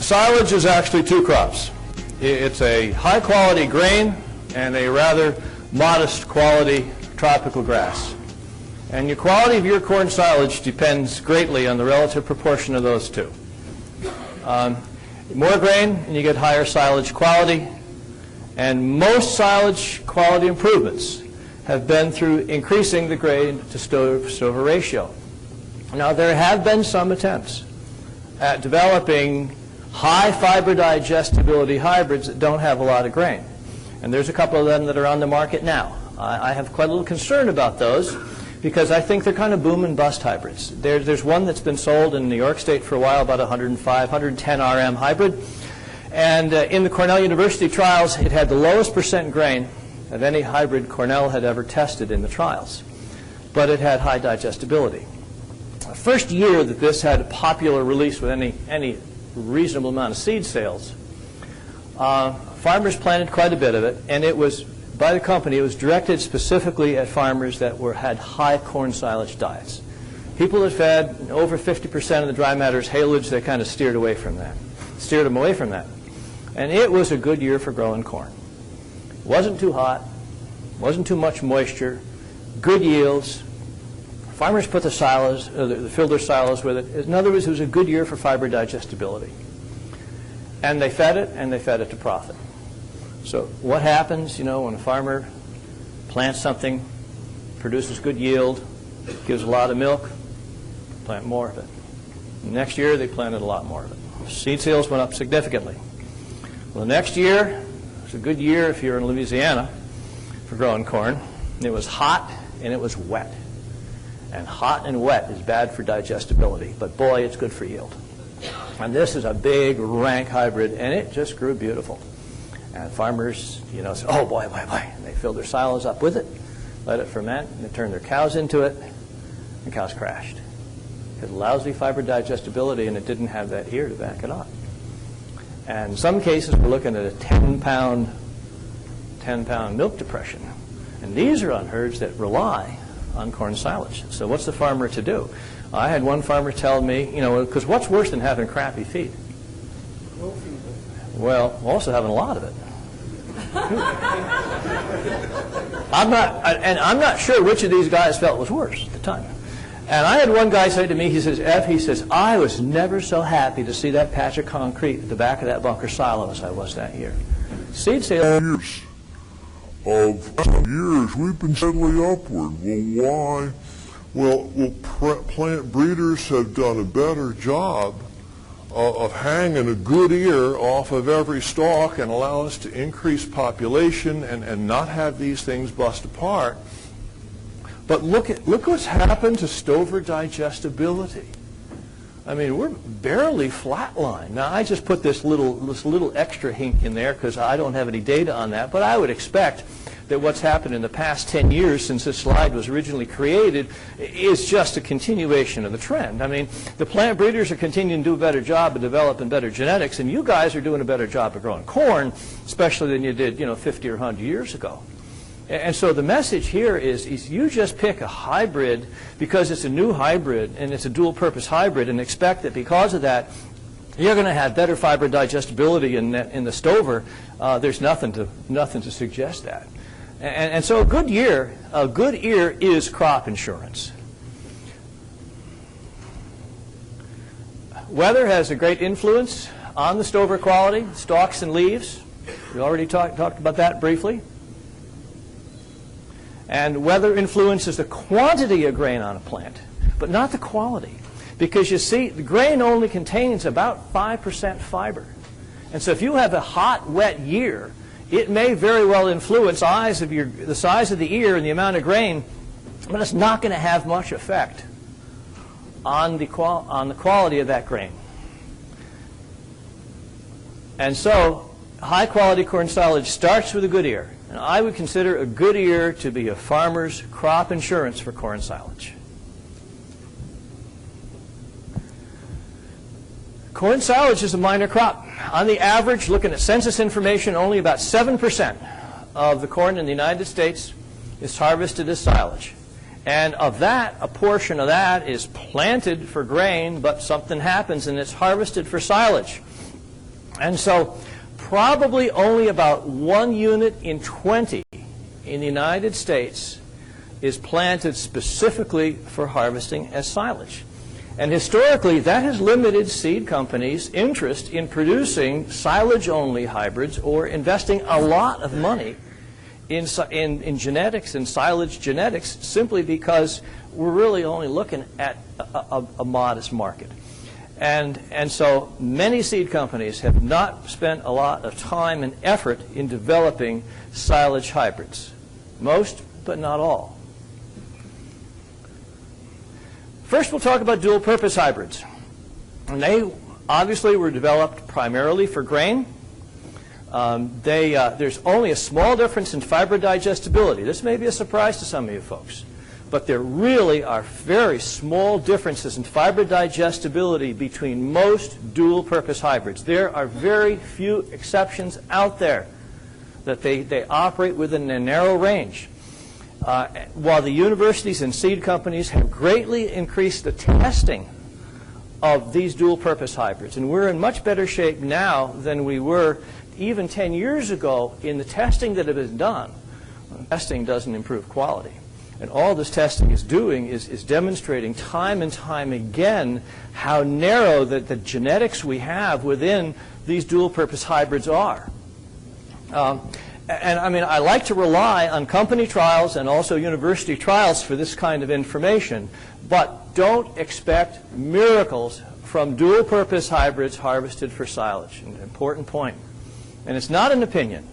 Silage is actually two crops. It's a high-quality grain and a rather modest quality tropical grass. And the quality of your corn silage depends greatly on the relative proportion of those two. More grain and you get higher silage quality, and most silage quality improvements have been through increasing the grain to stover ratio. Now, there have been some attempts at developing high fiber digestibility hybrids that don't have a lot of grain. And there's a couple of them that are on the market now. I have quite a little concern about those because I think they're kind of boom and bust hybrids. There's one that's been sold in New York State for a while, about 105, 110 RM hybrid. And in the Cornell University trials, it had the lowest percent grain of any hybrid Cornell had ever tested in the trials. But it had high digestibility. The first year that this had a popular release with any reasonable amount of seed sales, farmers planted quite a bit of it, and it was, by the company, it was directed specifically at farmers that had high corn silage diets. People that fed over 50% of the dry matter's haylage, they kind of steered them away from that. And it was a good year for growing corn. It wasn't too hot, wasn't too much moisture, good yields. Farmers put the silos, filled their silos with it. In other words, it was a good year for fiber digestibility. And they fed it to profit. So what happens, when a farmer plants something, produces good yield, gives a lot of milk, plant more of it. Next year, they planted a lot more of it. Seed sales went up significantly. Well, the next year, it was a good year if you're in Louisiana for growing corn. It was hot and it was wet. And hot and wet is bad for digestibility, but boy, it's good for yield. And this is a big, rank hybrid, and it just grew beautiful. And farmers, said, oh, boy. And they filled their silos up with it, let it ferment, and they turned their cows into it, and cows crashed. It had lousy fiber digestibility, and it didn't have that ear to back it up. And in some cases, we're looking at a 10-pound milk depression. And these are on herds that rely on corn silage. So what's the farmer to do? I had one farmer tell me, because what's worse than having crappy feed? Well, also having a lot of it. I'm not sure which of these guys felt was worse at the time. And I had one guy say to me, he says, I was never so happy to see that patch of concrete at the back of that bunker silo as I was that year. Seed sales. Of years, we've been steadily upward. Well, why? Well, plant breeders have done a better job of hanging a good ear off of every stalk and allow us to increase population and not have these things bust apart. But look what's happened to stover digestibility. I mean, we're barely flatlined. Now, I just put this little extra hink in there because I don't have any data on that, but I would expect that what's happened in the past 10 years since this slide was originally created is just a continuation of the trend. I mean, the plant breeders are continuing to do a better job of developing better genetics, and you guys are doing a better job of growing corn, especially than you did, 50 or 100 years ago. And so the message here is you just pick a hybrid because it's a new hybrid and it's a dual-purpose hybrid and expect that because of that, you're going to have better fiber digestibility in the stover. There's nothing to suggest that. And so a good ear is crop insurance. Weather has a great influence on the stover quality, stalks and leaves. We already talked about that briefly. And weather influences the quantity of grain on a plant, but not the quality. Because you see, the grain only contains about 5% fiber. And so if you have a hot, wet year, it may very well influence the size of the ear and the amount of grain, but it's not going to have much effect on the quality of that grain. And so high-quality corn silage starts with a good ear. And I would consider a good ear to be a farmer's crop insurance for corn silage. Corn silage is a minor crop. On the average, looking at census information, only about 7% of the corn in the United States is harvested as silage. And of that, a portion of that is planted for grain, but something happens and it's harvested for silage. And so probably only about 1 unit in 20 in the United States is planted specifically for harvesting as silage. And historically, that has limited seed companies' interest in producing silage-only hybrids or investing a lot of money in genetics and silage genetics, simply because we're really only looking at a modest market. And so many seed companies have not spent a lot of time and effort in developing silage hybrids. Most, but not all. First, we'll talk about dual-purpose hybrids. And they obviously were developed primarily for grain. There's only a small difference in fiber digestibility. This may be a surprise to some of you folks, but there really are very small differences in fiber digestibility between most dual-purpose hybrids. There are very few exceptions out there that they operate within a narrow range. While the universities and seed companies have greatly increased the testing of these dual-purpose hybrids, and we're in much better shape now than we were even 10 years ago in the testing that has been done. Testing doesn't improve quality. And all this testing is doing is demonstrating time and time again how narrow the genetics we have within these dual-purpose hybrids are. And I mean, I like to rely on company trials and also university trials for this kind of information, but don't expect miracles from dual-purpose hybrids harvested for silage. An important point. And it's not an opinion.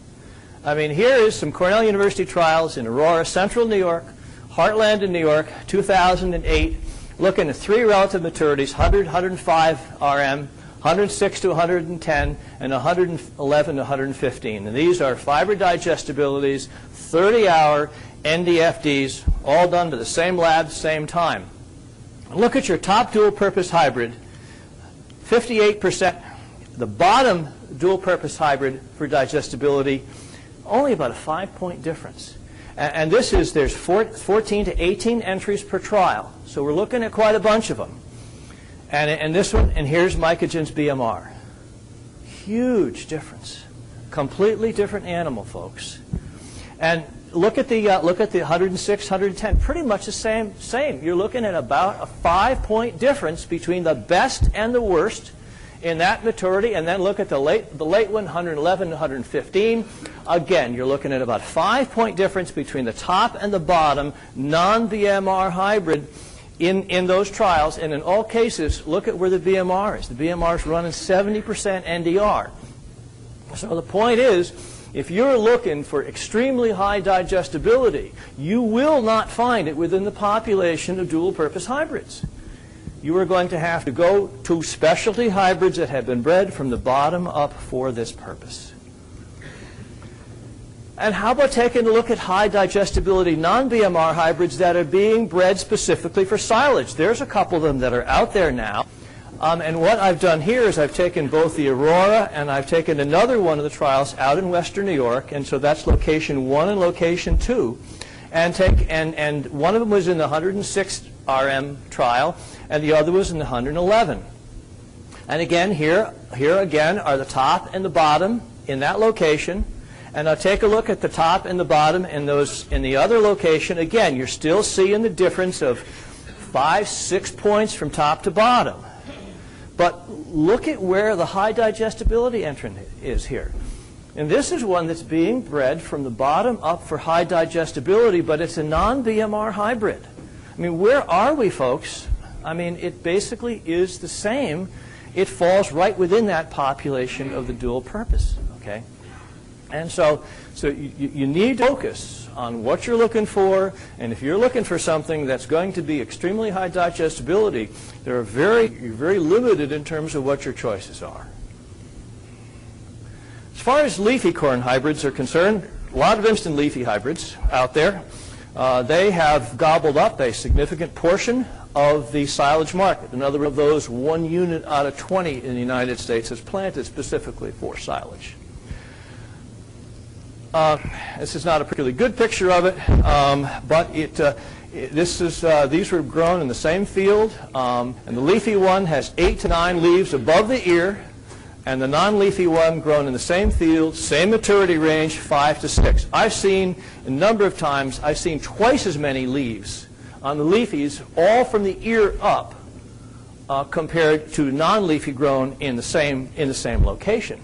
I mean, here is some Cornell University trials in Aurora, Central New York, Heartland in New York, 2008, looking at 3 relative maturities, 100, 105 RM, 106 to 110, and 111 to 115. And these are fiber digestibilities, 30-hour NDFDs, all done by the same lab, same time. Look at your top dual-purpose hybrid, 58%. The bottom dual-purpose hybrid for digestibility, only about a 5-point difference. And this is, there's 14 to 18 entries per trial. So we're looking at quite a bunch of them. And this one, and here's Mycogen's BMR. Huge difference. Completely different animal, folks. And look at the 106, 110, pretty much the same. You're looking at about a 5-point difference between the best and the worst in that maturity, and then look at the late one, 111 to 115. Again, you're looking at about a 5-point difference between the top and the bottom non-BMR hybrid in those trials. And in all cases, look at where the BMR is. The BMR is running 70% NDR. So the point is, if you're looking for extremely high digestibility, you will not find it within the population of dual-purpose hybrids. You are going to have to go to specialty hybrids that have been bred from the bottom up for this purpose. And how about taking a look at high digestibility non-BMR hybrids that are being bred specifically for silage? There's a couple of them that are out there now. And what I've done here is I've taken both the Aurora and I've taken another one of the trials out in Western New York. And so that's location 1 and location 2. And one of them was in the 106 RM trial, and the other was in the 111. And again, here again are the top and the bottom in that location. And I'll take a look at the top and the bottom in the other location. Again, you're still seeing the difference of 5, 6 points from top to bottom. But look at where the high digestibility entrant is here. And this is one that's being bred from the bottom up for high digestibility, but it's a non-BMR hybrid. I mean, where are we, folks? I mean, it basically is the same. It falls right within that population of the dual purpose, okay? And so you need to focus on what you're looking for, and if you're looking for something that's going to be extremely high digestibility, you're very limited in terms of what your choices are. As far as leafy corn hybrids are concerned, a lot of instant leafy hybrids out there. They have gobbled up a significant portion of the silage market. Another of those, 1 unit out of 20 in the United States is planted specifically for silage. This is not a particularly good picture of it, but these were grown in the same field, and the leafy one has 8 to 9 leaves above the ear, and the non-leafy one grown in the same field, same maturity range, 5 to 6. I've seen, a number of times, I've seen twice as many leaves on the leafies, all from the ear up, compared to non-leafy grown in the same location.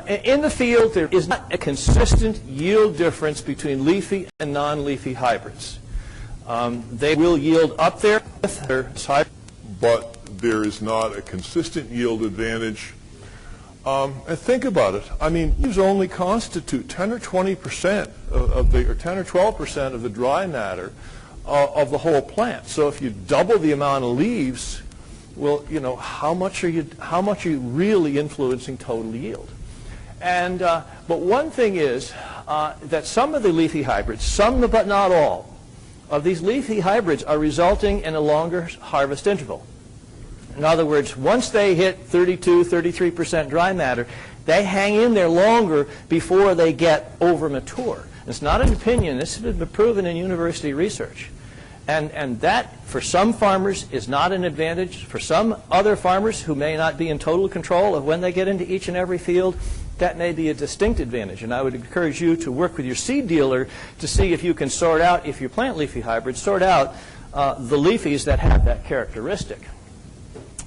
In the field, there is not a consistent yield difference between leafy and non-leafy hybrids. They will yield up there with their hybrids, but there is not a consistent yield advantage. And think about it. I mean, leaves only constitute 10 or 20% of the, or 10 or 12% of the dry matter of the whole plant. So if you double the amount of leaves, well, you know, how much are you really influencing total yield? And but one thing is that some of the leafy hybrids, some but not all, of these leafy hybrids are resulting in a longer harvest interval. In other words, once they hit 32, 33% dry matter, they hang in there longer before they get over mature. It's not an opinion. This has been proven in university research. And that, for some farmers, is not an advantage. For some other farmers who may not be in total control of when they get into each and every field, that may be a distinct advantage. And I would encourage you to work with your seed dealer to see if you can sort out, if you plant leafy hybrids, sort out the leafies that have that characteristic.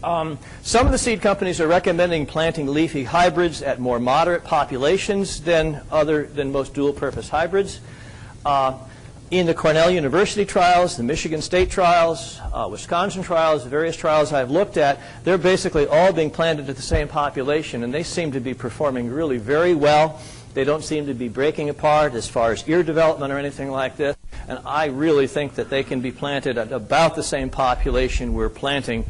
Some of the seed companies are recommending planting leafy hybrids at more moderate populations than most dual-purpose hybrids. In the Cornell University trials, the Michigan State trials, Wisconsin trials, the various trials I've looked at, they're basically all being planted at the same population, and they seem to be performing really very well. They don't seem to be breaking apart as far as ear development or anything like this, and I really think that they can be planted at about the same population we're planting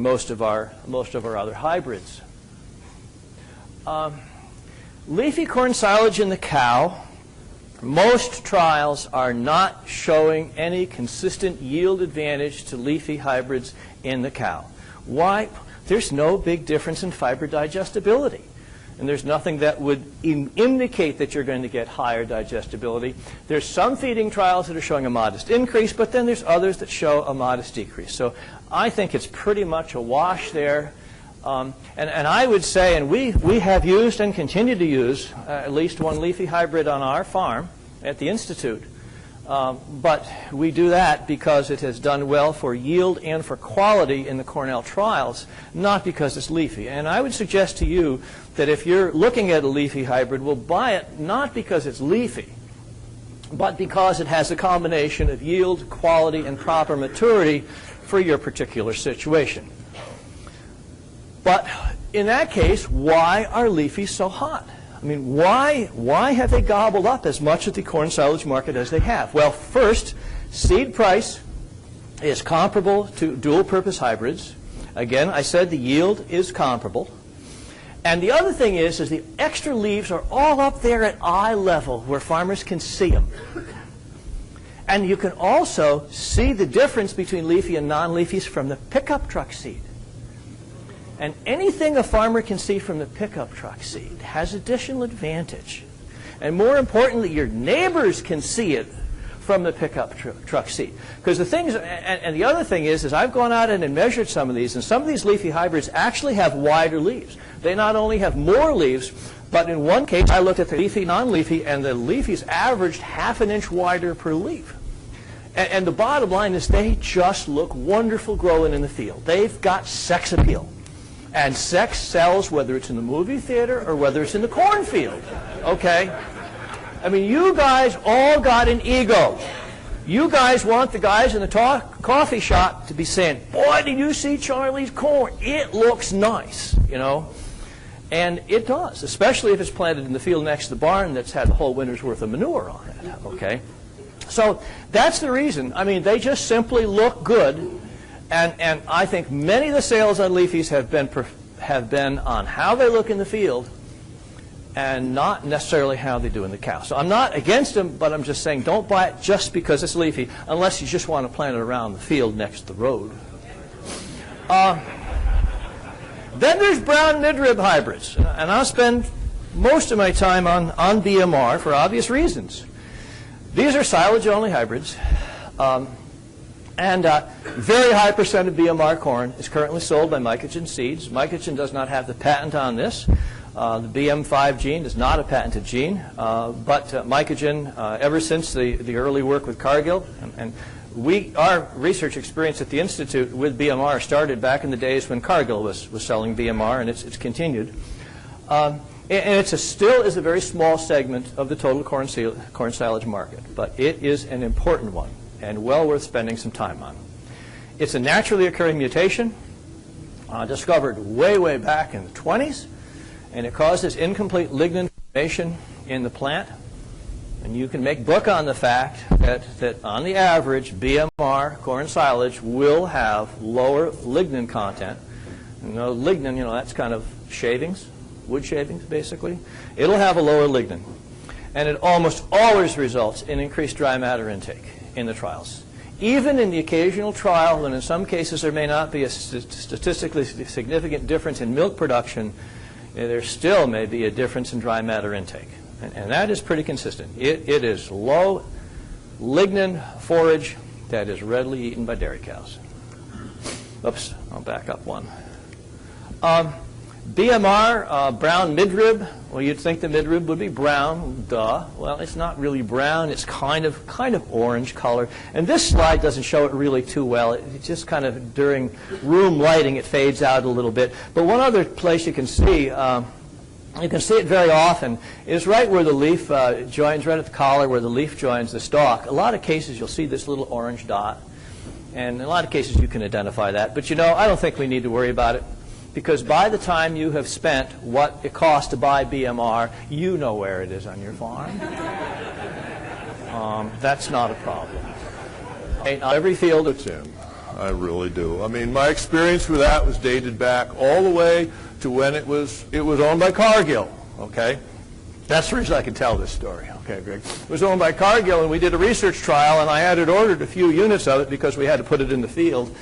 most of our other hybrids. Leafy corn silage in the cow. Most trials are not showing any consistent yield advantage to leafy hybrids in the cow. Why? There's no big difference in fiber digestibility. And there's nothing that would indicate that you're going to get higher digestibility. There's some feeding trials that are showing a modest increase, but then there's others that show a modest decrease. So I think it's pretty much a wash there. And I would say, and we have used and continue to use at least one leafy hybrid on our farm at the Institute. But we do that because it has done well for yield and for quality in the Cornell trials, not because it's leafy. And I would suggest to you that if you're looking at a leafy hybrid, we'll buy it not because it's leafy, but because it has a combination of yield, quality, and proper maturity for your particular situation. But in that case, why are leafies so hot? I mean, why have they gobbled up as much of the corn silage market as they have? Well, first, seed price is comparable to dual-purpose hybrids. Again, I said the yield is comparable. And the other thing is the extra leaves are all up there at eye level where farmers can see them. And you can also see the difference between leafy and non-leafies from the pickup truck seed. And anything a farmer can see from the pickup truck seed has additional advantage. And more importantly, your neighbors can see it from the pickup truck seed. Because the things, and the other thing is I've gone out and measured some of these, and some of these leafy hybrids actually have wider leaves. They not only have more leaves, but in one case I looked at the leafy, non-leafy, and the leafies averaged ½ an inch wider per leaf. And the bottom line is they just look wonderful growing in the field. They've got sex appeal. And sex sells whether it's in the movie theater or whether it's in the cornfield, okay? I mean, you guys all got an ego. You guys want the guys in the coffee shop to be saying, boy, did you see Charlie's corn? It looks nice, you know? And it does, especially if it's planted in the field next to the barn that's had a whole winter's worth of manure on it, okay? So that's the reason. I mean, they just simply look good. And I think many of the sales on leafies have been on how they look in the field and not necessarily how they do in the cow. So I'm not against them, but I'm just saying don't buy it just because it's leafy unless you just want to plant it around the field next to the road. Then there's brown midrib hybrids. And I'll spend most of my time on BMR for obvious reasons. These are silage-only hybrids. And very high percent of BMR corn is currently sold by Mycogen seeds. Mycogen does not have the patent on this. The BM5 gene is not a patented gene, but Mycogen, ever since the early work with Cargill, and our research experience at the Institute with BMR started back in the days when Cargill was selling BMR, and it's continued. And it still is a very small segment of the total corn silage market, but it is an important one and well worth spending some time on. It's a naturally occurring mutation discovered way, way back in the 20s, and it causes incomplete lignin formation in the plant. And you can make book on the fact that on the average, BMR corn silage will have lower lignin content. Lignin, that's kind of shavings, wood shavings, basically. It'll have a lower lignin. And it almost always results in increased dry matter intake in the trials. Even in the occasional trial, when in some cases there may not be a statistically significant difference in milk production, there still may be a difference in dry matter intake. And that is pretty consistent. It is low lignin forage that is readily eaten by dairy cows. Oops, I'll back up one. BMR, brown midrib. Well, you'd think the midrib would be brown, duh. Well, it's not really brown. It's kind of orange color. And this slide doesn't show it really too well. It just kind of, during room lighting, it fades out a little bit. But one other place you can see it very often, is right where the leaf joins, right at the collar where the leaf joins the stalk. A lot of cases you'll see this little orange dot. And in a lot of cases you can identify that. But I don't think we need to worry about it, because by the time you have spent what it costs to buy BMR, you know where it is on your farm. That's not a problem. Not every field it's in. I really do. I mean, my experience with that was dated back all the way to when it was owned by Cargill, okay? That's the reason I can tell this story. Okay, Greg. It was owned by Cargill, and we did a research trial, and I had ordered a few units of it because we had to put it in the field.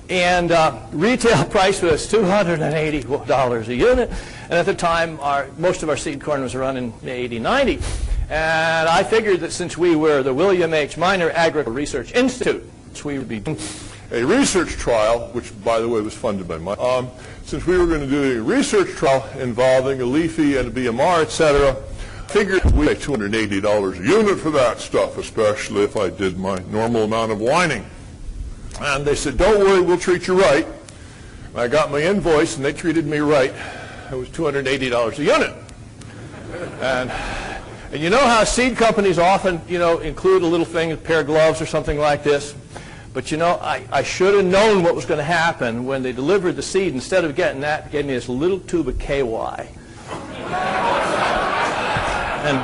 And retail price was $280 a unit. And at the time, most of our seed corn was running $80, $90. And I figured that since we were the William H. Minor Agricultural Research Institute, we would be doing a research trial, which, by the way, was funded by my. Since we were going to do a research trial involving a leafy and a BMR, et cetera, figured we'd pay $280 a unit for that stuff, especially if I did my normal amount of whining. And they said, don't worry, we'll treat you right. And I got my invoice, and they treated me right. It was $280 a unit. And you know how seed companies often, include a little thing, a pair of gloves or something like this? But I should have known what was going to happen when they delivered the seed. Instead of getting that, they gave me this little tube of KY. And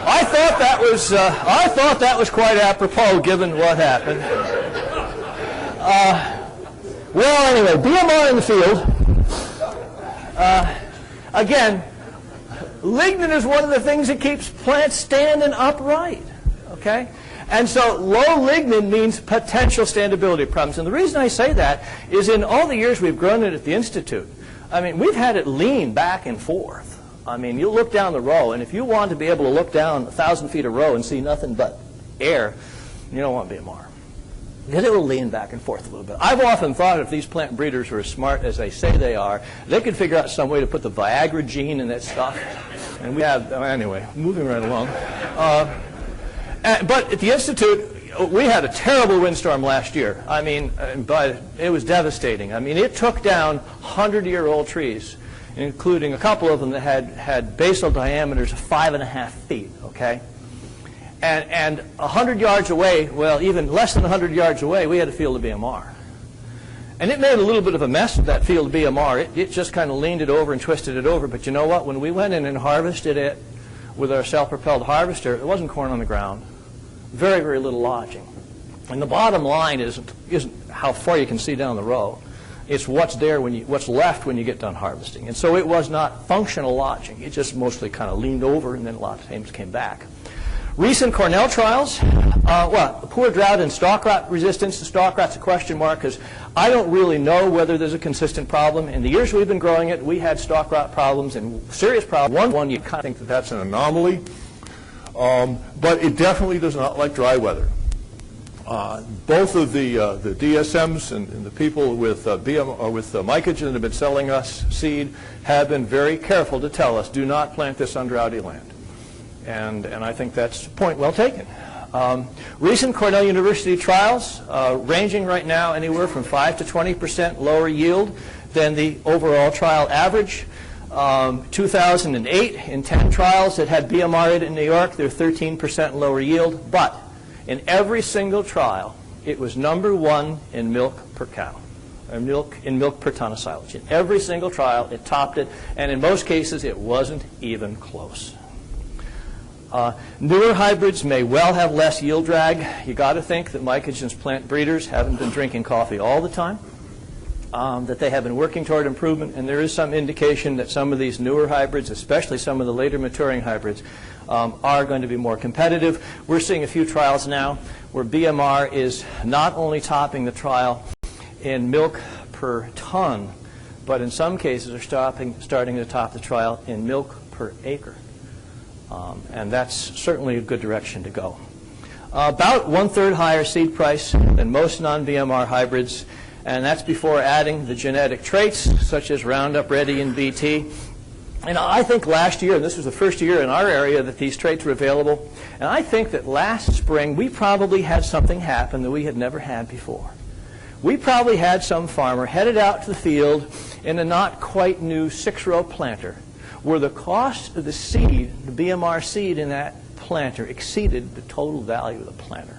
I thought that was quite apropos given what happened. Well, anyway, BMR in the field. Again, lignin is one of the things that keeps plants standing upright. Okay? And so low lignin means potential standability problems. And the reason I say that is in all the years we've grown it at the Institute, we've had it lean back and forth. You look down the row, and if you want to be able to look down 1,000 feet a row and see nothing but air, you don't want BMR. Because it will lean back and forth a little bit. I've often thought if these plant breeders were as smart as they say they are, they could figure out some way to put the Viagra gene in that stuff. And we have, anyway, moving right along. But at the Institute, we had a terrible windstorm last year. But it was devastating. It took down 100-year-old trees, including a couple of them that had basal diameters of 5.5 feet, okay? And 100 yards away, well, even less than 100 yards away, we had a field of BMR. And it made a little bit of a mess of that field of BMR. It just kind of leaned it over and twisted it over. But you know what? When we went in and harvested it with our self-propelled harvester, there wasn't corn on the ground. Very, very little lodging. And the bottom line isn't how far you can see down the row. It's what's there what's left when you get done harvesting. And so it was not functional lodging. It just mostly kind of leaned over and then a lot of times came back. Recent Cornell trials, poor drought and stalk rot resistance. The stalk rot's a question mark because I don't really know whether there's a consistent problem. In the years we've been growing it, we had stalk rot problems and serious problems. One you kind of think that that's an anomaly, but it definitely does not like dry weather. Both of the DSMs and the people with Mycogen that have been selling us seed have been very careful to tell us, do not plant this on droughty land. And I think that's a point well taken. Recent Cornell University trials ranging right now anywhere from 5 to 20% lower yield than the overall trial average. 2008, in 10 trials that had BMR in New York, they're 13% lower yield. But in every single trial, it was #1 in milk per cow, or in milk per ton of silage. In every single trial, it topped it, and in most cases, it wasn't even close. Newer hybrids may well have less yield drag. You got to think that Mycogen's plant breeders haven't been drinking coffee all the time, that they have been working toward improvement, and there is some indication that some of these newer hybrids, especially some of the later maturing hybrids, are going to be more competitive. We're seeing a few trials now where BMR is not only topping the trial in milk per ton, but in some cases are starting to top the trial in milk per acre. And that's certainly a good direction to go. About 1/3 higher seed price than most non-BMR hybrids, and that's before adding the genetic traits such as Roundup Ready and BT. And I think last year, and this was the first year in our area that these traits were available, and I think that last spring we probably had something happen that we had never had before. We probably had some farmer headed out to the field in a not quite new 6-row planter where the cost of the seed, the BMR seed in that planter, exceeded the total value of the planter.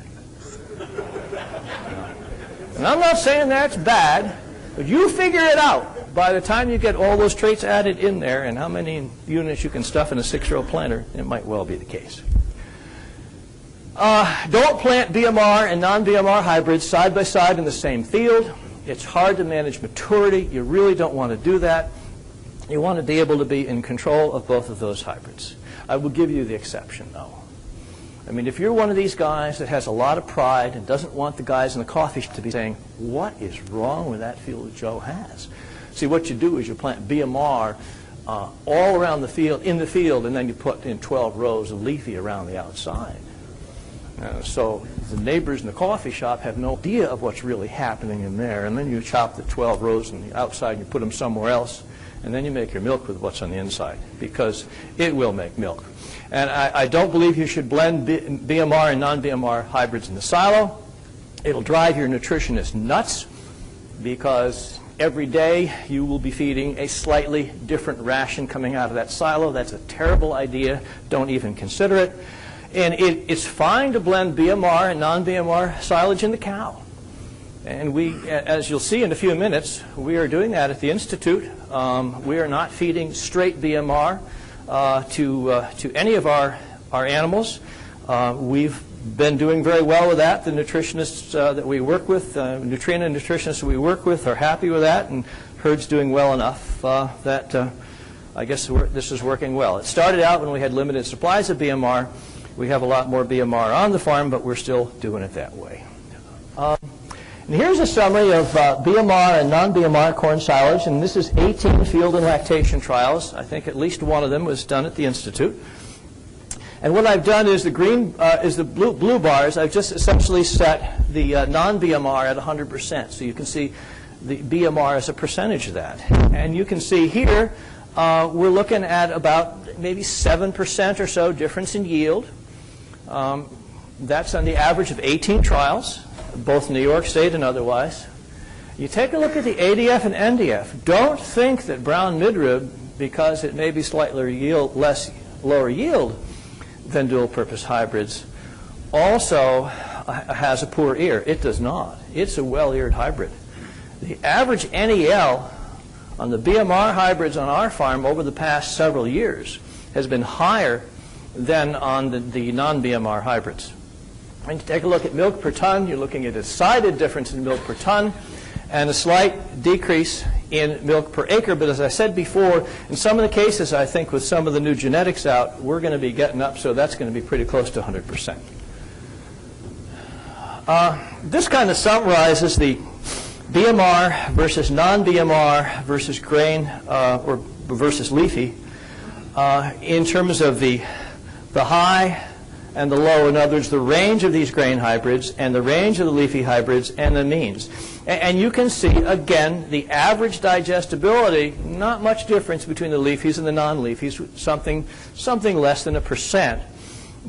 And I'm not saying that's bad, but you figure it out. By the time you get all those traits added in there and how many units you can stuff in a 6-row planter, it might well be the case. Don't plant BMR and non-BMR hybrids side by side in the same field. It's hard to manage maturity. You really don't want to do that. You want to be able to be in control of both of those hybrids. I will give you the exception, though. I mean, if you're one of these guys that has a lot of pride and doesn't want the guys in the coffee shop to be saying, what is wrong with that field that Joe has? See, what you do is you plant BMR all around the field, in the field, and then you put in 12 rows of leafy around the outside. So the neighbors in the coffee shop have no idea of what's really happening in there, and then you chop the 12 rows on the outside and you put them somewhere else, and then you make your milk with what's on the inside, because it will make milk. And I don't believe you should blend BMR and non-BMR hybrids in the silo. It'll drive your nutritionist nuts, because every day you will be feeding a slightly different ration coming out of that silo. That's a terrible idea. Don't even consider it. And it's fine to blend BMR and non-BMR silage in the cow. And we, as you'll see in a few minutes, we are doing that at the Institute. We are not feeding straight BMR to any of our animals. We've been doing very well with that. The nutritionists that we work with, nutrient and nutritionists we work with are happy with that, and herd's doing well enough that I guess this is working well. It started out when we had limited supplies of BMR. We have a lot more BMR on the farm, but we're still doing it that way. And here's a summary of BMR and non-BMR corn silage, and this is 18 field and lactation trials. I think at least one of them was done at the Institute. And what I've done is the green is the blue bars. I've just essentially set the non-BMR at 100%, so you can see the BMR as a percentage of that. And you can see here we're looking at about maybe 7% or so difference in yield. That's on the average of 18 trials, both New York State and otherwise. You take a look at the ADF and NDF. Don't think that brown midrib, because it may be slightly lower yield than dual-purpose hybrids, also has a poor ear. It does not. It's a well-eared hybrid. The average NEL on the BMR hybrids on our farm over the past several years has been higher than on the non-BMR hybrids. And you take a look at milk per ton, you're looking at a decided difference in milk per ton and a slight decrease in milk per acre. But as I said before, in some of the cases, I think with some of the new genetics out, we're going to be getting up, so that's going to be pretty close to 100%. This kind of summarizes the BMR versus non-BMR versus grain or versus leafy in terms of the high and the low, in other words, the range of these grain hybrids and the range of the leafy hybrids and the means. And you can see, again, the average digestibility, not much difference between the leafies and the non-leafies, something less than 1%.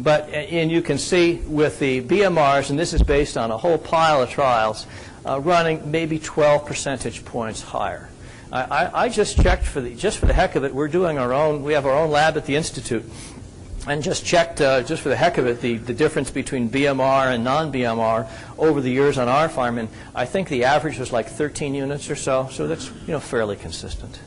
And you can see with the BMRs, and this is based on a whole pile of trials, running maybe 12 percentage points higher. I just checked just for the heck of it. We have our own lab at the Institute, and just checked, just for the heck of it, the difference between BMR and non-BMR over the years on our farm, and I think the average was like 13 units or so, so that's fairly consistent.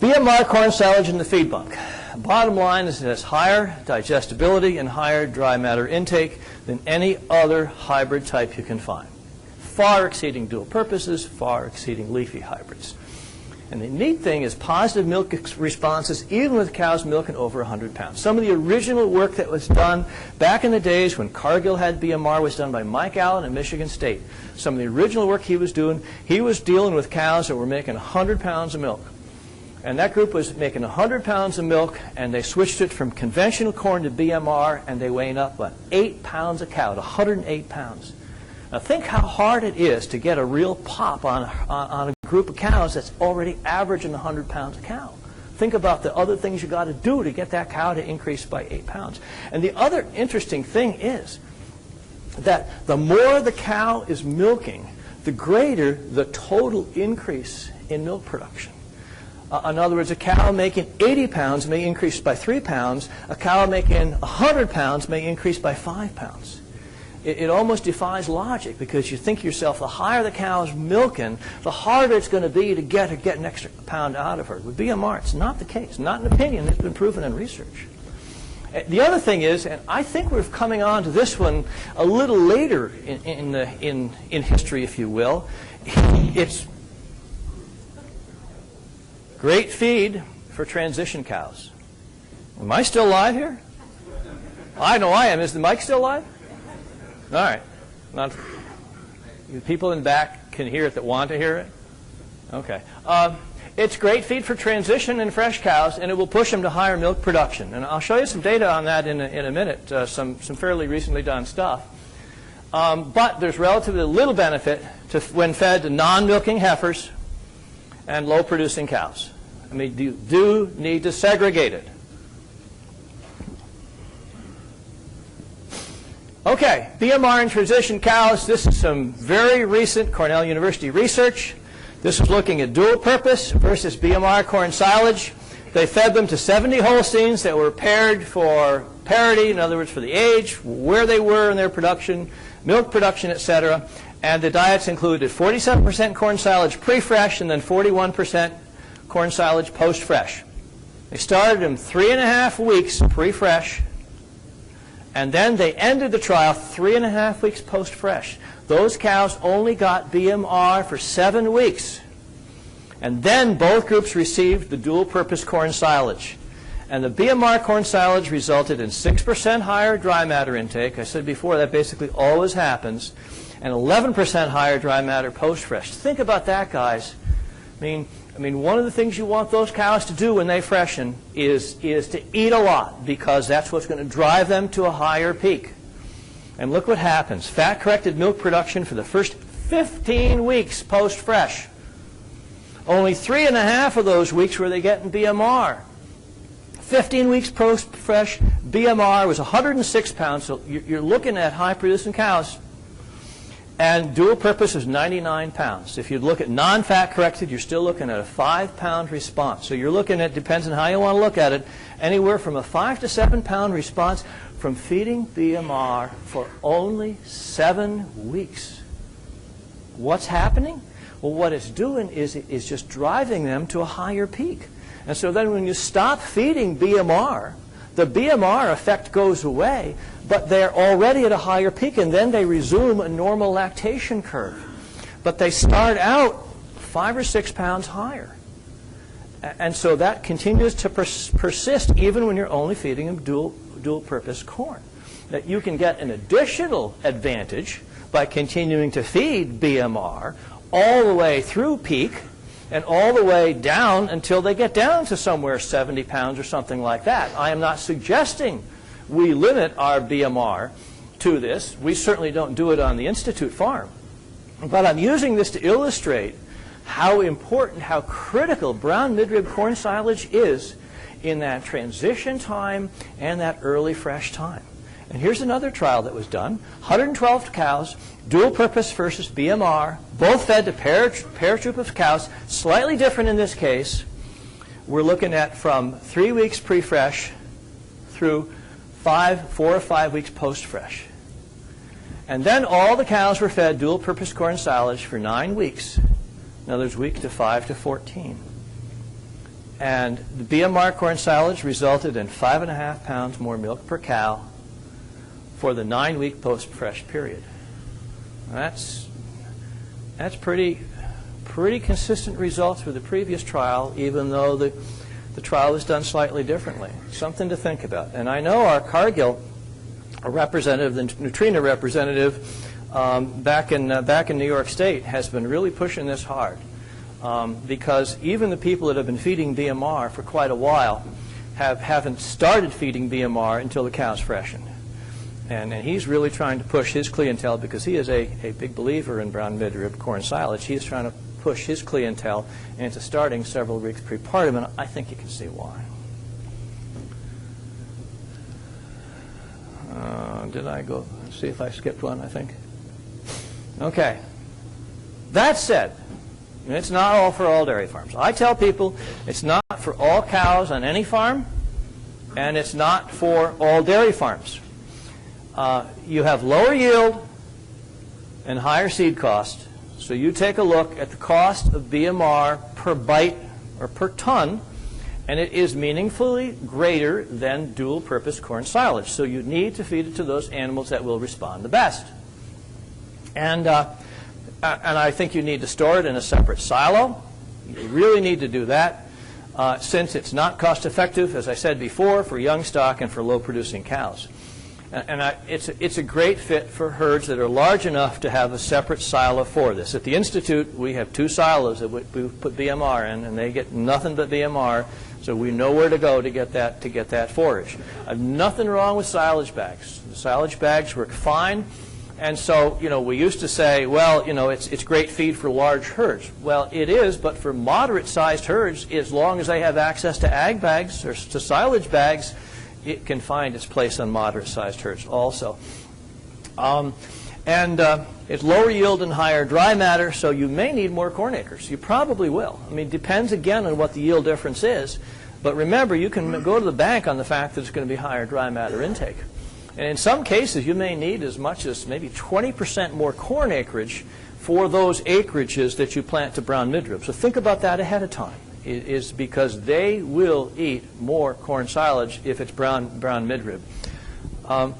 BMR corn silage in the feed bunk. Bottom line is it has higher digestibility and higher dry matter intake than any other hybrid type you can find, far exceeding dual purposes, far exceeding leafy hybrids. And the neat thing is positive milk responses even with cows milking over 100 pounds. Some of the original work that was done back in the days when Cargill had BMR was done by Mike Allen at Michigan State. Some of the original work he was doing, he was dealing with cows that were making 100 pounds of milk. And that group was making 100 pounds of milk, and they switched it from conventional corn to BMR, and they weighed up about 8 pounds a cow, 108 pounds. Now think how hard it is to get a real pop on a group of cows that's already averaging 100 pounds a cow. Think about the other things you got to do to get that cow to increase by 8 pounds. And the other interesting thing is that the more the cow is milking, the greater the total increase in milk production. In other words, a cow making 80 pounds may increase by 3 pounds. A cow making 100 pounds may increase by 5 pounds. It almost defies logic, because you think to yourself, the higher the cow is milking, the harder it's going to be to get an extra pound out of her. With BMR, it's not the case. Not an opinion. It's been proven in research. The other thing is, and I think we're coming on to this one a little later in history, if you will, it's great feed for transition cows. Am I still alive here? I know I am. Is the mic still alive? All right. People in the back can hear it that want to hear it? Okay. It's great feed for transition and fresh cows, and it will push them to higher milk production. And I'll show you some data on that in a minute, some fairly recently done stuff. But there's relatively little benefit when fed to non-milking heifers and low-producing cows. I mean, you do need to segregate it. Okay, BMR in transition cows. This is some very recent Cornell University research. This was looking at dual purpose versus BMR corn silage. They fed them to 70 Holsteins that were paired for parity, in other words, for the age, where they were in their production, milk production, etc. And the diets included 47% corn silage pre-fresh and then 41% corn silage post-fresh. They started them 3.5 weeks pre-fresh, and then they ended the trial 3.5 weeks post-fresh. Those cows only got BMR for 7 weeks. And then both groups received the dual-purpose corn silage. And the BMR corn silage resulted in 6% higher dry matter intake. I said before, that basically always happens. And 11% higher dry matter post-fresh. Think about that, guys. I mean, one of the things you want those cows to do when they freshen is to eat a lot, because that's what's going to drive them to a higher peak. And look what happens. Fat-corrected milk production for the first 15 weeks post-fresh. Only 3.5 of those weeks were they getting BMR. 15 weeks post-fresh, BMR was 106 pounds. So you're looking at high-producing cows. And dual purpose is 99 pounds. If you look at non-fat corrected, you're still looking at a 5-pound response. So you're looking at, depends on how you want to look at it, anywhere from a 5 to 7-pound response from feeding BMR for only 7 weeks. What's happening? Well, what it's doing is just driving them to a higher peak. And so then when you stop feeding BMR, the BMR effect goes away, but they're already at a higher peak, and then they resume a normal lactation curve. But they start out 5 or 6 pounds higher. And so that continues to persist even when you're only feeding them dual-purpose corn. That you can get an additional advantage by continuing to feed BMR all the way through peak and all the way down until they get down to somewhere 70 pounds or something like that. I am not suggesting we limit our BMR to this. We certainly don't do it on the Institute farm. But I'm using this to illustrate how important, how critical brown midrib corn silage is in that transition time and that early fresh time. And here's another trial that was done. 112 cows, dual purpose versus BMR, both fed to pair troop of cows, slightly different in this case. We're looking at from 3 weeks pre-fresh through 4 or 5 weeks post-fresh. And then all the cows were fed dual purpose corn silage for 9 weeks. In other words, week to 5 to 14. And the BMR corn silage resulted in 5.5 pounds more milk per cow for the 9-week post-fresh period. That's pretty consistent results with the previous trial, even though the trial was done slightly differently. Something to think about. And I know our Cargill representative, the Nutrina representative, back in New York State, has been really pushing this hard. Because even the people that have been feeding BMR for quite a while haven't started feeding BMR until the cows freshen. And he's really trying to push his clientele, because he is a big believer in brown midrib corn silage. He's trying to push his clientele into starting several weeks prepartum, and I think you can see why. Did I go? Let's see if I skipped one, I think. Okay. That said, it's not all for all dairy farms. I tell people it's not for all cows on any farm, and it's not for all dairy farms. You have lower yield and higher seed cost, so you take a look at the cost of BMR per bite or per ton, and it is meaningfully greater than dual-purpose corn silage. So you need to feed it to those animals that will respond the best. And I think you need to store it in a separate silo. You really need to do that since it's not cost-effective, as I said before, for young stock and for low-producing cows. And it's a great fit for herds that are large enough to have a separate silo for this. At the Institute, we have 2 silos that we put BMR in, and they get nothing but BMR, so we know where to go to get that forage. Nothing wrong with silage bags. The silage bags work fine. And so, we used to say, well, it's great feed for large herds. Well, it is, but for moderate-sized herds, as long as they have access to ag bags or to silage bags, it can find its place on moderate-sized herds also. It's lower yield and higher dry matter, so you may need more corn acres. You probably will. I mean, it depends, again, on what the yield difference is. But remember, you can go to the bank on the fact that it's going to be higher dry matter intake. And in some cases, you may need as much as maybe 20% more corn acreage for those acreages that you plant to brown midrib. So think about that ahead of time. It is because they will eat more corn silage if it's brown midrib. I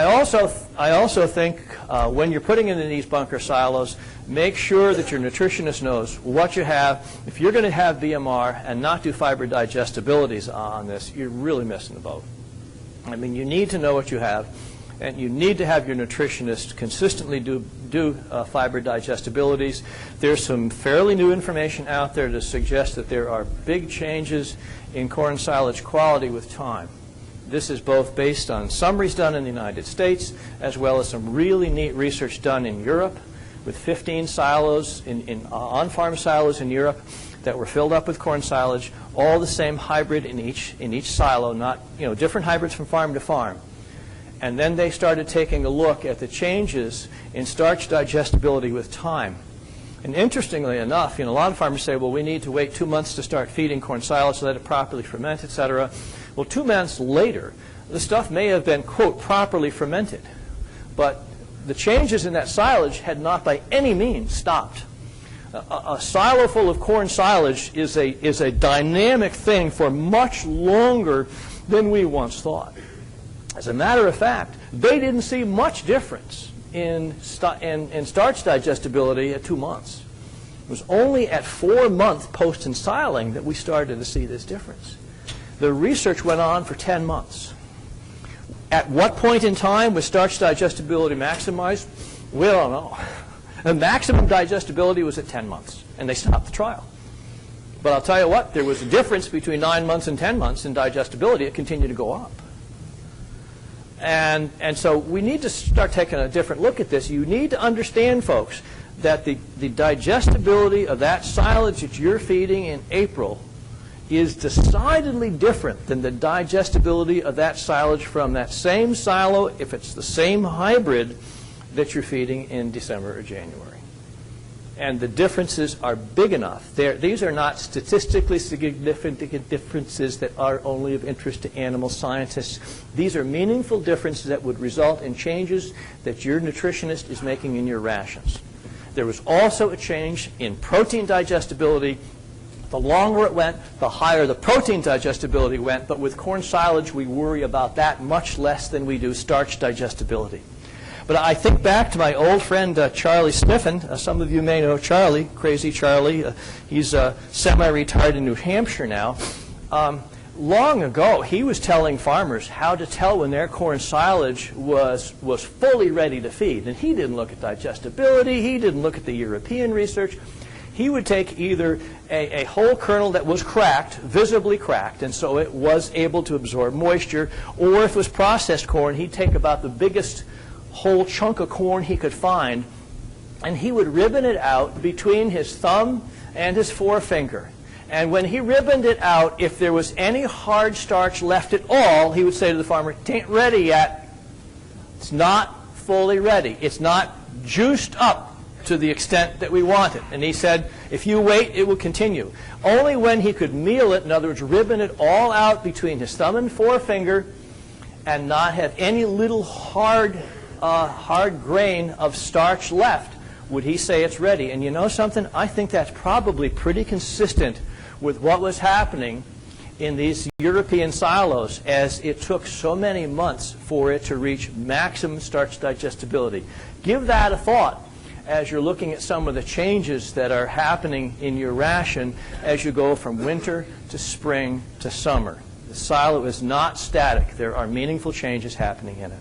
also think when you're putting it in these bunker silos, make sure that your nutritionist knows what you have. If you're going to have BMR and not do fiber digestibilities on this, you're really missing the boat. I mean, you need to know what you have, and you need to have your nutritionist consistently do fiber digestibilities. There's some fairly new information out there to suggest that there are big changes in corn silage quality with time. This is both based on summaries done in the United States, as well as some really neat research done in Europe, with 15 silos, on-farm silos in Europe, that were filled up with corn silage, all the same hybrid in each silo, not different hybrids from farm to farm. And then they started taking a look at the changes in starch digestibility with time. And interestingly enough, a lot of farmers say, well, we need to wait 2 months to start feeding corn silage so that it properly ferments, etc. Well, 2 months later, the stuff may have been, quote, properly fermented, but the changes in that silage had not by any means stopped. A silo full of corn silage is a dynamic thing for much longer than we once thought. As a matter of fact, they didn't see much difference in starch digestibility at 2 months. It was only at 4 months post-ensiling that we started to see this difference. The research went on for 10 months. At what point in time was starch digestibility maximized? We don't know. The maximum digestibility was at 10 months, and they stopped the trial. But I'll tell you what, there was a difference between 9 months and 10 months in digestibility. It continued to go up. And so we need to start taking a different look at this. You need to understand, folks, that the digestibility of that silage that you're feeding in April is decidedly different than the digestibility of that silage from that same silo, if it's the same hybrid that you're feeding in December or January. And the differences are big enough. These are not statistically significant differences that are only of interest to animal scientists. These are meaningful differences that would result in changes that your nutritionist is making in your rations. There was also a change in protein digestibility. The longer it went, the higher the protein digestibility went. But with corn silage, we worry about that much less than we do starch digestibility. But I think back to my old friend Charlie Sniffen. Some of you may know Charlie, Crazy Charlie. He's semi-retired in New Hampshire now. Long ago, he was telling farmers how to tell when their corn silage was fully ready to feed. And he didn't look at digestibility. He didn't look at the European research. He would take either a whole kernel that was cracked, visibly cracked, and so it was able to absorb moisture, or if it was processed corn, he'd take about the biggest whole chunk of corn he could find, and he would ribbon it out between his thumb and his forefinger. And when he ribboned it out, if there was any hard starch left at all, he would say to the farmer, "It ain't ready yet. It's not fully ready. It's not juiced up to the extent that we want it." And he said, if you wait, it will continue. Only when he could meal it, in other words, ribbon it all out between his thumb and forefinger and not have any little hard grain of starch left, would he say it's ready. And you know something? I think that's probably pretty consistent with what was happening in these European silos, as it took so many months for it to reach maximum starch digestibility. Give that a thought as you're looking at some of the changes that are happening in your ration as you go from winter to spring to summer. The silo is not static. There are meaningful changes happening in it.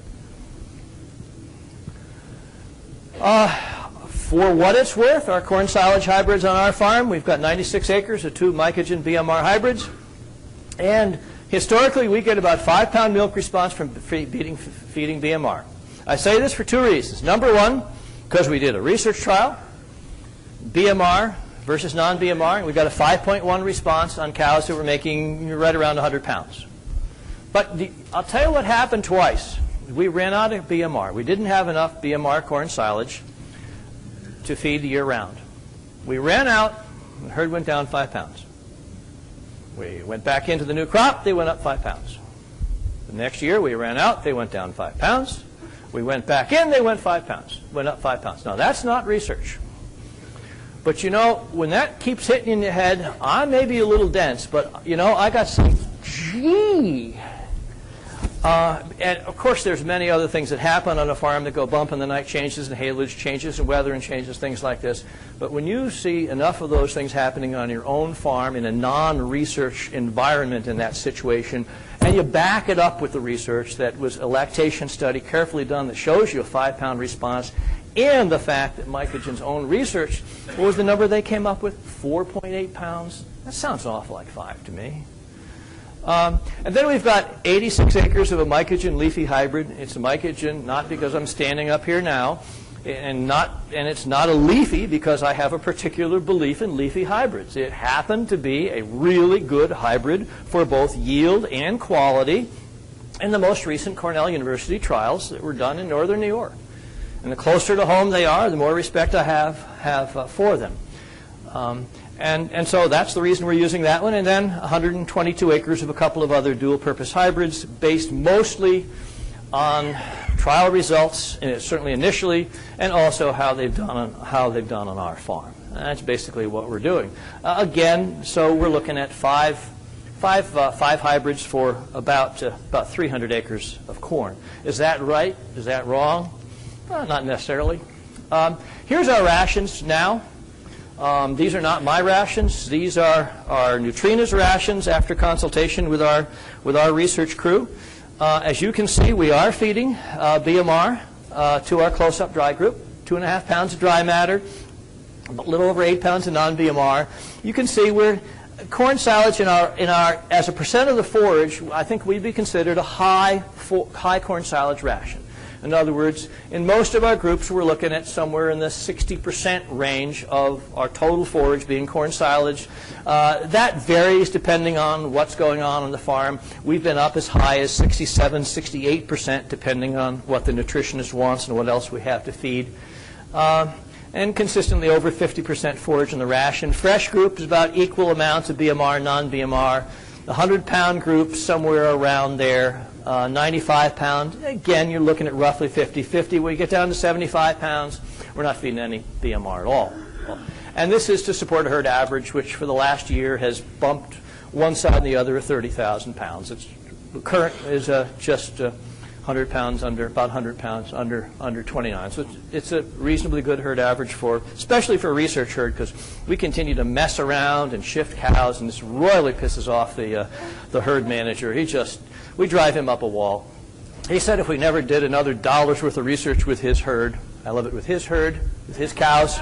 For what it's worth, our corn silage hybrids on our farm, we've got 96 acres of 2 Mycogen BMR hybrids. And historically, we get about 5-pound milk response from feeding BMR. I say this for 2 reasons. Number one, because we did a research trial, BMR versus non-BMR, and we got a 5.1 response on cows that were making right around 100 pounds. But I'll tell you what happened twice. We ran out of BMR. We didn't have enough BMR corn silage to feed year-round. We ran out, the herd went down 5 pounds. We went back into the new crop, they went up 5 pounds. The next year we ran out, they went down 5 pounds. We went back in, they went 5 pounds, went up 5 pounds. Now that's not research. But you know, when that keeps hitting you in the head, I may be a little dense, but you know, I got some, gee. And of course there's many other things that happen on a farm that go bump in the night, changes in haylage, changes in weather and changes, things like this. But when you see enough of those things happening on your own farm in a non-research environment in that situation, and you back it up with the research that was a lactation study carefully done that shows you a 5-pound response, and the fact that Mycogen's own research, what was the number they came up with? 4.8 pounds? That sounds awful like 5 to me. And then we've got 86 acres of a Mycogen leafy hybrid. It's a Mycogen not because I'm standing up here now, and it's not a leafy because I have a particular belief in leafy hybrids. It happened to be a really good hybrid for both yield and quality in the most recent Cornell University trials that were done in northern New York. And the closer to home they are, the more respect I have for them. And so that's the reason we're using that one. And then 122 acres of a couple of other dual-purpose hybrids based mostly on trial results, and certainly initially, and also how they've done on our farm. And that's basically what we're doing. Again, so we're looking at five hybrids for about 300 acres of corn. Is that right? Is that wrong? Not necessarily. Here's our rations now. These are not my rations. These are our Neutrina's rations after consultation with our research crew. As you can see, we are feeding BMR to our close-up dry group, 2.5 pounds of dry matter, a little over 8 pounds of non-BMR. You can see we're corn silage as a percent of the forage, I think we'd be considered a high corn silage ration. In other words, in most of our groups, we're looking at somewhere in the 60% range of our total forage being corn silage. That varies depending on what's going on the farm. We've been up as high as 67, 68%, depending on what the nutritionist wants and what else we have to feed. And consistently over 50% forage in the ration. Fresh group is about equal amounts of BMR, non-BMR. The 100-pound group, somewhere around there. 95 pounds, again, you're looking at roughly 50-50. When you get down to 75 pounds, we're not feeding any BMR at all. And this is to support a herd average, which for the last year has bumped one side and the other of 30,000 pounds. Its current is just 100 pounds under, about 100 pounds under 29. So it's a reasonably good herd average especially for a research herd, because we continue to mess around and shift cows, and this royally pisses off the herd manager. We drive him up a wall. He said if we never did another dollar's worth of research with his herd, I love it, with his herd, with his cows,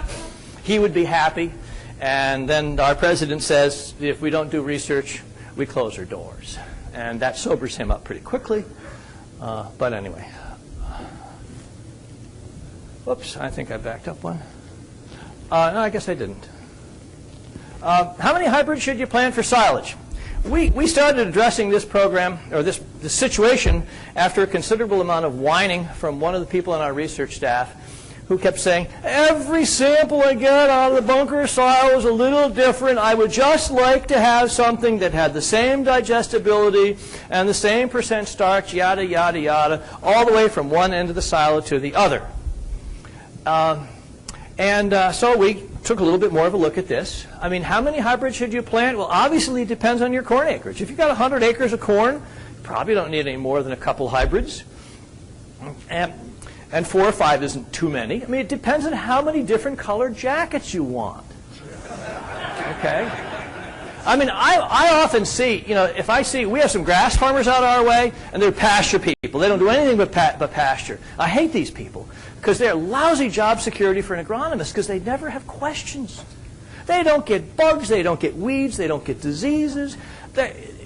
he would be happy. And then our president says if we don't do research, we close our doors. And that sobers him up pretty quickly. But anyway. Whoops, I think I backed up one. No, I guess I didn't. How many hybrids should you plant for silage? We started addressing this program, or this situation, after a considerable amount of whining from one of the people on our research staff who kept saying, every sample I get out of the bunker silo is a little different. I would just like to have something that had the same digestibility and the same percent starch, yada, yada, yada, all the way from one end of the silo to the other. So we took a little bit more of a look at this. I mean, how many hybrids should you plant? Well, obviously it depends on your corn acreage. If you've got 100 acres of corn, you probably don't need any more than a couple hybrids. And 4 or 5 isn't too many. I mean, it depends on how many different colored jackets you want. Okay? I mean, I often see, if I see, we have some grass farmers out our way, and they're pasture people. They don't do anything but pasture. I hate these people, because they're lousy job security for an agronomist, because they never have questions. They don't get bugs, they don't get weeds, they don't get diseases.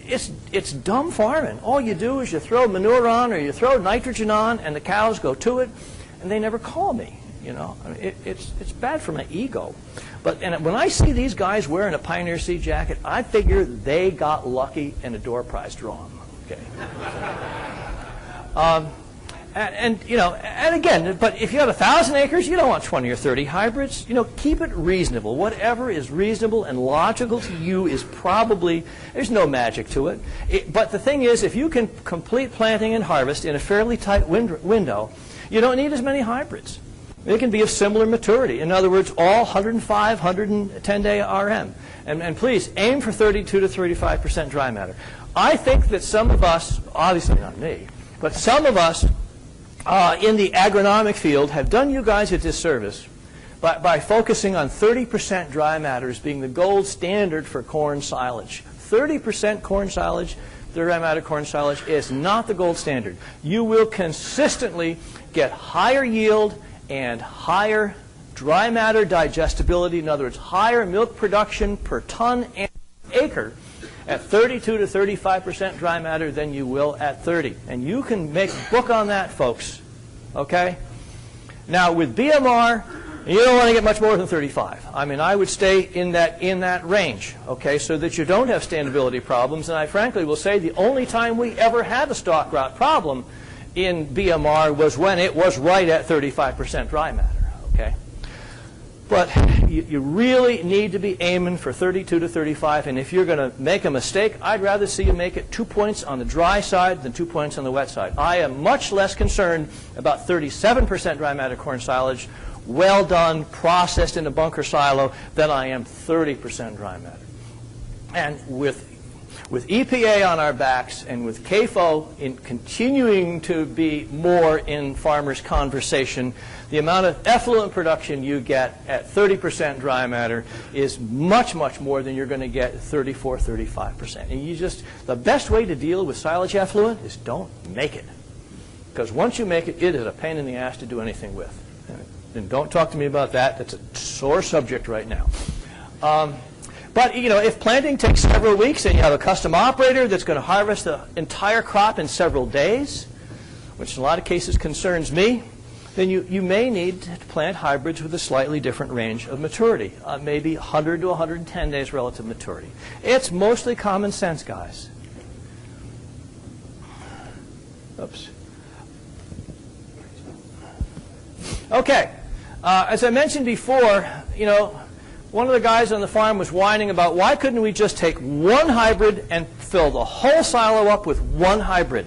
It's dumb farming. All you do is you throw manure on or you throw nitrogen on, and the cows go to it, and they never call me. I mean, it's bad for my ego. And when I see these guys wearing a Pioneer Seed jacket, I figure they got lucky and a door prize drawn. Okay. And again, but if you have 1,000 acres, you don't want 20 or 30 hybrids. Keep it reasonable. Whatever is reasonable and logical to you is probably, there's no magic to it. But the thing is, if you can complete planting and harvest in a fairly tight window, you don't need as many hybrids. They can be of similar maturity. In other words, all 105, 110-day RM. And please, aim for 32 to 35% dry matter. I think that some of us, obviously not me, but some of us in the agronomic field have done you guys a disservice by focusing on 30% dry matter as being the gold standard for corn silage. 30% corn silage, dry matter corn silage, is not the gold standard. You will consistently get higher yield and higher dry matter digestibility, in other words, higher milk production per ton and acre at 32 to 35% dry matter than you will at 30. And you can make book on that, folks. Okay? Now, with BMR, you don't want to get much more than 35. I mean, I would stay in that range, okay, so that you don't have standability problems. And I frankly will say the only time we ever had a stalk rot problem in BMR was when it was right at 35% dry matter, okay? But you really need to be aiming for 32 to 35, and if you're going to make a mistake, I'd rather see you make it 2 points on the dry side than 2 points on the wet side. I am much less concerned about 37% dry matter corn silage, well done, processed in a bunker silo, than I am 30% dry matter. And with EPA on our backs and with CAFO in continuing to be more in farmers' conversation, the amount of effluent production you get at 30% dry matter is much, much more than you're going to get at 34, 35%. And the best way to deal with silage effluent is don't make it. Because once you make it, it is a pain in the ass to do anything with. And don't talk to me about that. That's a sore subject right now. But, you know, if planting takes several weeks and you have a custom operator that's going to harvest the entire crop in several days, which in a lot of cases concerns me, then you may need to plant hybrids with a slightly different range of maturity, maybe 100 to 110 days relative maturity. It's mostly common sense, guys. Oops. Okay. As I mentioned before, you know, one of the guys on the farm was whining about why couldn't we just take one hybrid and fill the whole silo up with one hybrid.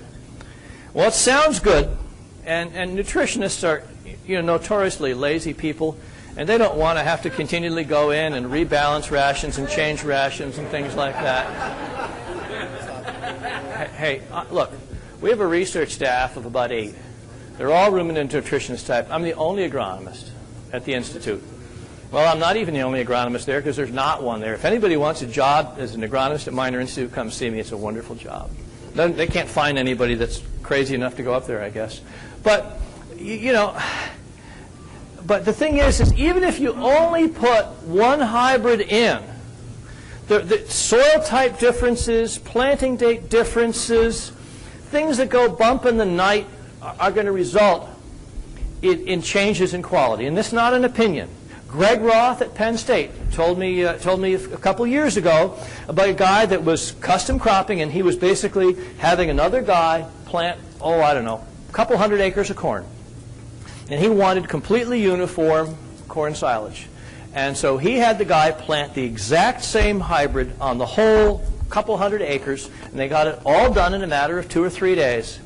Well, it sounds good, and nutritionists are, you know, notoriously lazy people, and they don't want to have to continually go in and rebalance rations and change rations and things like that. Hey, look, we have a research staff of about 8. They're all ruminant nutritionist type. I'm the only agronomist at the Institute. Well, I'm not even the only agronomist there because there's not one there. If anybody wants a job as an agronomist at Minor Institute, come see me. It's a wonderful job. They can't find anybody that's crazy enough to go up there, I guess. But, you know, but the thing is even if you only put one hybrid in, the soil type differences, planting date differences, things that go bump in the night are going to result in changes in quality. And this is not an opinion. Greg Roth at Penn State told me a couple years ago about a guy that was custom cropping, and he was basically having another guy plant, I don't know, a couple hundred acres of corn. And he wanted completely uniform corn silage. And so he had the guy plant the exact same hybrid on the whole couple hundred acres, and they got it all done in a matter of 2 or 3 days.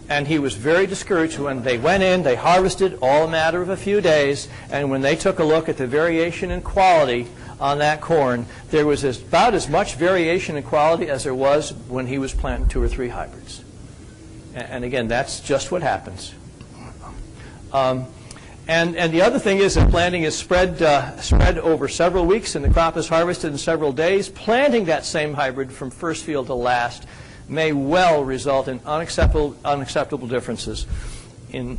And he was very discouraged when they went in, they harvested all a matter of a few days, and when they took a look at the variation in quality on that corn, there was about as much variation in quality as there was when he was planting 2 or 3 hybrids. And again, that's just what happens. And the other thing is that planting is spread over several weeks, and the crop is harvested in several days. Planting that same hybrid from first field to last may well result in unacceptable differences in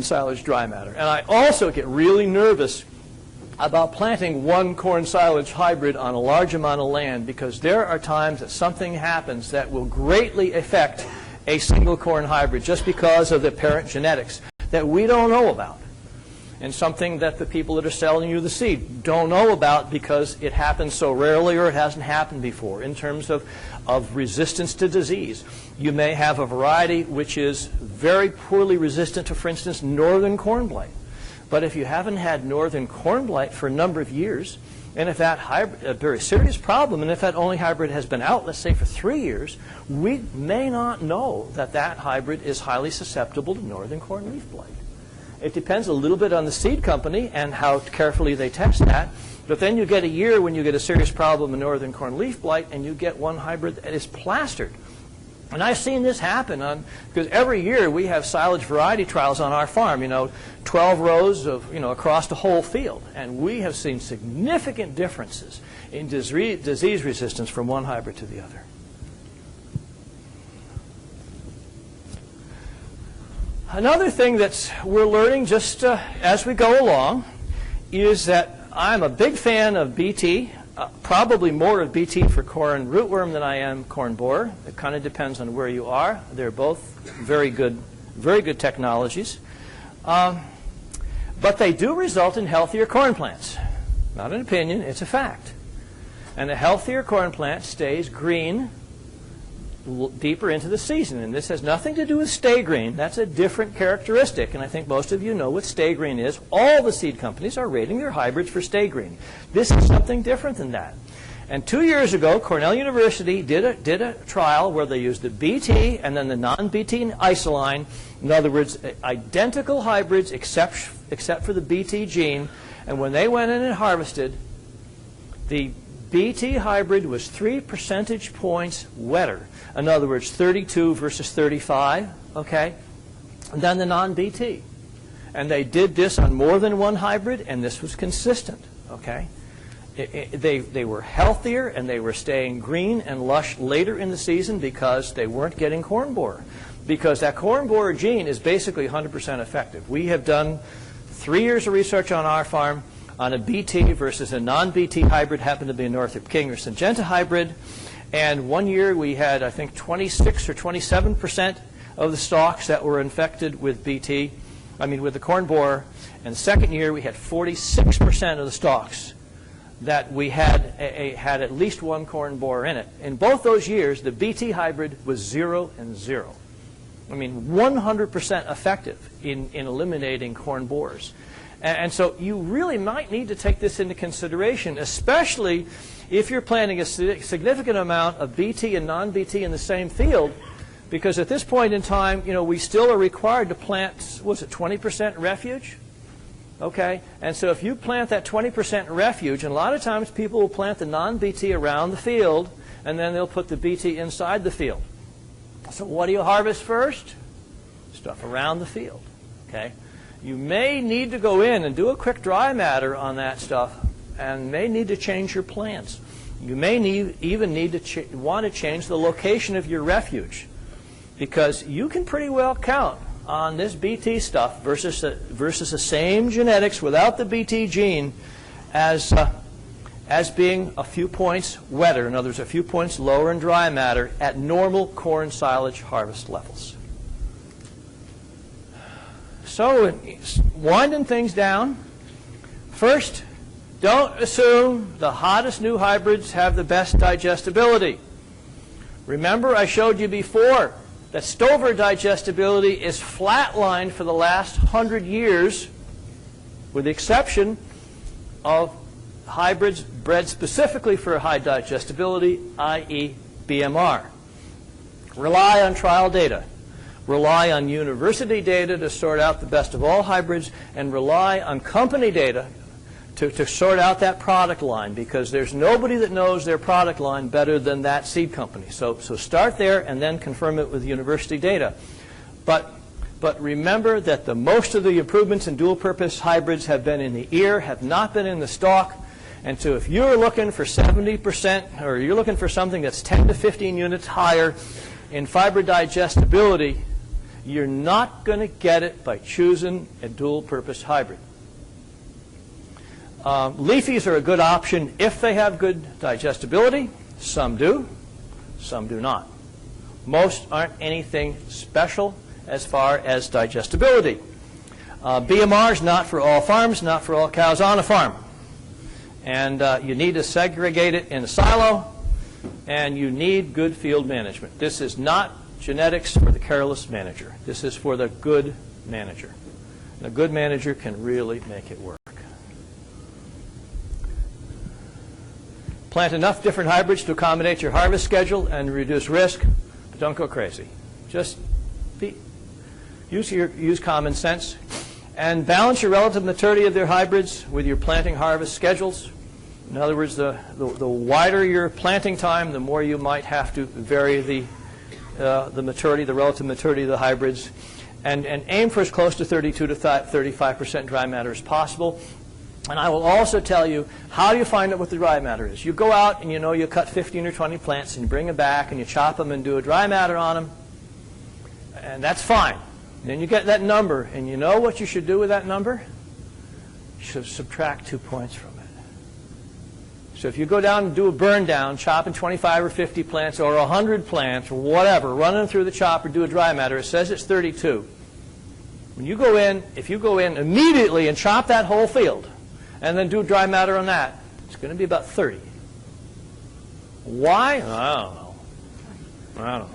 silage dry matter. And I also get really nervous about planting one corn silage hybrid on a large amount of land, because there are times that something happens that will greatly affect a single corn hybrid just because of the parent genetics that we don't know about, and something that the people that are selling you the seed don't know about because it happens so rarely or it hasn't happened before. In terms of resistance to disease, you may have a variety which is very poorly resistant to, for instance, northern corn blight. But if you haven't had northern corn blight for a number of years, and if that hybrid, a very serious problem, and if that only hybrid has been out, let's say, for 3 years, we may not know that that hybrid is highly susceptible to northern corn leaf blight. It depends a little bit on the seed company and how carefully they test that. But then you get a year when you get a serious problem in northern corn leaf blight, and you get one hybrid that is plastered. And I've seen this happen because every year we have silage variety trials on our farm, 12 rows of, across the whole field. And we have seen significant differences in disease resistance from one hybrid to the other. Another thing that we're learning just as we go along is that I'm a big fan of Bt, probably more of Bt for corn rootworm than I am corn borer. It kind of depends on where you are. They're both very good technologies. But they do result in healthier corn plants. Not an opinion, it's a fact. And a healthier corn plant stays green deeper into the season. And this has nothing to do with stay green. That's a different characteristic. And I think most of you know what stay green is. All the seed companies are rating their hybrids for stay green. This is something different than that. And 2 years ago, Cornell University did a trial where they used the Bt and then the non-Bt isoline. In other words, identical hybrids except for the Bt gene. And when they went in and harvested, the Bt hybrid was 3 percentage points wetter. In other words, 32 versus 35, okay, than the non-Bt. And they did this on more than one hybrid, and this was consistent, okay? They were healthier, and they were staying green and lush later in the season because they weren't getting corn borer. Because that corn borer gene is basically 100% effective. We have done 3 years of research on our farm. on a BT versus a non-BT hybrid, happened to be a Northrop King or Syngenta hybrid. And one year we had, I think, 26 or 27% of the stalks that were infected with BT, with the corn borer. And the second year we had 46% of the stalks that we had had at least one corn borer in it. In both those years, the BT hybrid was 0 and 0. 100% effective in eliminating corn borers. And so you really might need to take this into consideration, especially if you're planting a significant amount of BT and non-BT in the same field, because at this point in time, we still are required to plant, 20% refuge? Okay, and so if you plant that 20% refuge, and a lot of times people will plant the non-BT around the field, and then they'll put the BT inside the field. So what do you harvest first? Stuff around the field. Okay, you may need to go in and do a quick dry matter on that stuff, and may need to change your plants. You may even need to want to change the location of your refuge, because you can pretty well count on this BT stuff versus the same genetics without the BT gene as being a few points wetter, in other words, a few points lower in dry matter at normal corn silage harvest levels. So, winding things down, first, don't assume the hottest new hybrids have the best digestibility. Remember, I showed you before that stover digestibility is flatlined for the last 100 years, with the exception of hybrids bred specifically for high digestibility, i.e. BMR. Rely on trial data. Rely on university data to sort out the best of all hybrids, and rely on company data to sort out that product line, because there's nobody that knows their product line better than that seed company. So start there and then confirm it with university data. But remember that the most of the improvements in dual-purpose hybrids have been in the ear, have not been in the stalk. And so if you're looking for 70%, or you're looking for something that's 10 to 15 units higher in fiber digestibility, you're not going to get it by choosing a dual-purpose hybrid. Leafies are a good option if they have good digestibility. Some do, some do not. Most aren't anything special as far as digestibility. BMR is not for all farms, not for all cows on a farm. And you need to segregate it in a silo, and you need good field management. This is not genetics for the careless manager. This is for the good manager. And a good manager can really make it work. Plant enough different hybrids to accommodate your harvest schedule and reduce risk, but don't go crazy. Just use common sense, and balance your relative maturity of their hybrids with your planting harvest schedules. In other words, the wider your planting time, the more you might have to vary the maturity, the relative maturity of the hybrids, and aim for as close to 32 to 35% dry matter as possible. And I will also tell you how you find out what the dry matter is. You go out and you cut 15 or 20 plants and you bring them back and you chop them and do a dry matter on them, and that's fine. Then you get that number, and you know what you should do with that number? You should subtract 2 points from it. So if you go down and do a burn down, chopping 25 or 50 plants or 100 plants or whatever, run them through the chopper, do a dry matter, it says it's 32. When you go in, if you go in immediately and chop that whole field, and then do a dry matter on that, it's going to be about 30. Why? I don't know.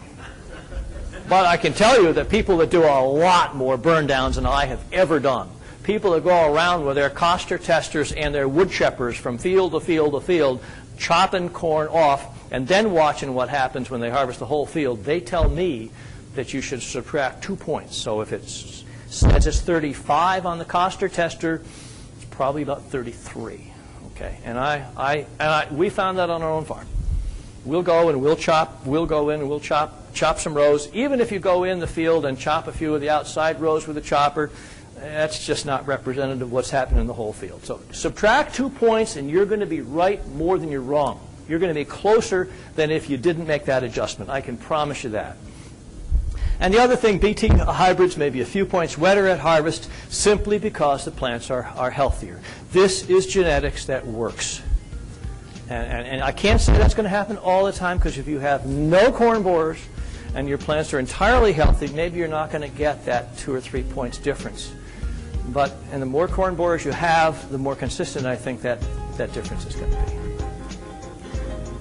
But I can tell you that people that do a lot more burn downs than I have ever done, people that go around with their coster testers and their wood chippers from field to field to field, chopping corn off, and then watching what happens when they harvest the whole field, they tell me that you should subtract 2 points. So if it says it's 35 on the coster tester, probably about 33, okay? And we found that on our own farm. We'll go and we'll go in and we'll chop some rows. Even if you go in the field and chop a few of the outside rows with a chopper, that's just not representative of what's happening in the whole field. So subtract 2 points and you're going to be right more than you're wrong. You're going to be closer than if you didn't make that adjustment. I can promise you that. And the other thing, BT hybrids may be a few points wetter at harvest simply because the plants are healthier. This is genetics that works. And I can't say that's going to happen all the time, because if you have no corn borers and your plants are entirely healthy, maybe you're not going to get that 2 or 3 points difference. And the more corn borers you have, the more consistent I think that difference is going to be.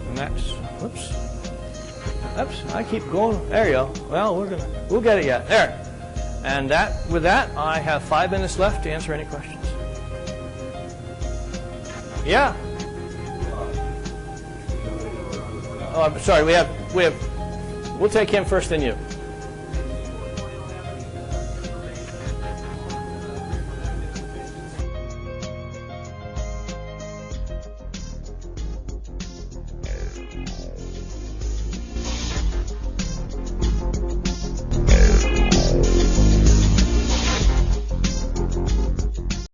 And that's, whoops, I keep going. There you go. Well, we'll get it yet. There. And with that, I have 5 minutes left to answer any questions. Yeah. Oh, I'm sorry. We'll take him first, then you.